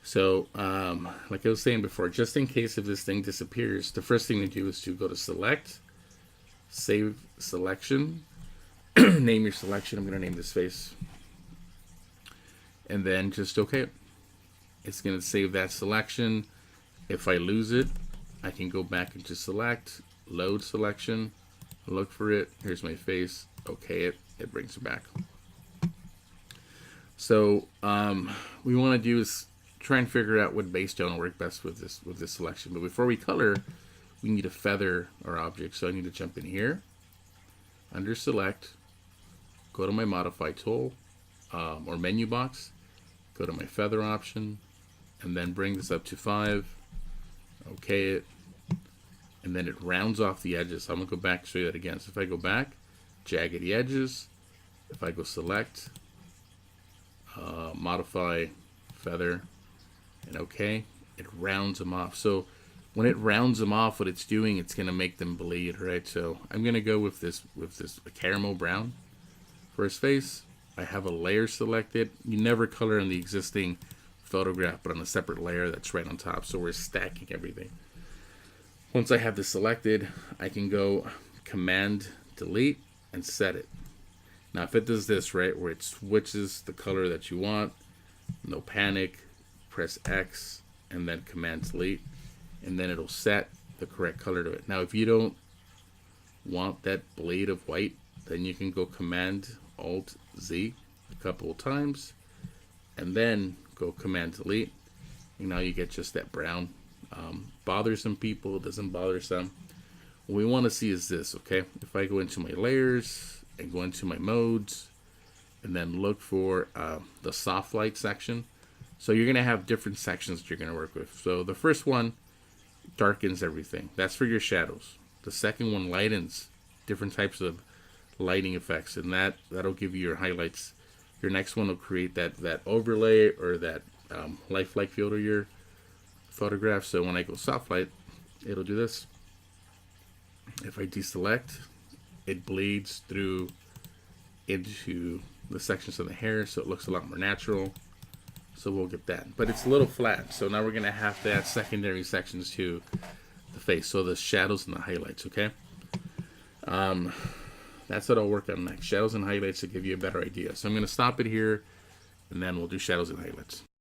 So, like I was saying before, just in case if this thing disappears, the first thing to do is to go to select, save selection, name your selection. I'm going to name this face. And then just OK it. It's going to save that selection. If I lose it, I can go back and just select, load selection, look for it. Here's my face. OK it. It brings it back. So we want to do is try and figure out what base tone will work best with this selection. But before we color, we need to feather our object. So I need to jump in here, under select, go to my modify tool or menu box, go to my feather option, and then bring this up to 5. OK it, and then it rounds off the edges. So I'm gonna go back and show you that again. So if I go back, jaggedy edges. If I go select, modify, feather, and OK, it rounds them off. So when it rounds them off, what it's doing, it's gonna make them bleed, right? So I'm gonna go with this caramel brown for his face. I have a layer selected. You never color in the existing photograph, but on a separate layer that's right on top. So we're stacking everything. Once I have this selected, I can go Command Delete and set it. Now if it does this, right, where it switches the color that you want, no panic, press X and then Command Delete, and then it'll set the correct color to it. Now if you don't want that blade of white, then you can go Command Alt Z a couple of times and then go Command Delete, and now you get just that brown. Bothers some people, doesn't bother some. What we want to see is this, okay? If I go into my layers and go into my modes and then look for the soft light section, so you're gonna have different sections that you're gonna work with. So the first one darkens everything. That's for your shadows. The second one lightens different types of lighting effects, and that'll give you your highlights. Your next one will create that overlay or that lifelike field of your photograph. So when I go soft light, it'll do this. If I deselect, it bleeds through into the sections of the hair, so it looks a lot more natural. So we'll get that, but it's a little flat. So now we're gonna have to add secondary sections to the face, so the shadows and the highlights. Okay. That's what I'll work on next. Shadows and highlights to give you a better idea. So I'm going to stop it here, and then we'll do shadows and highlights.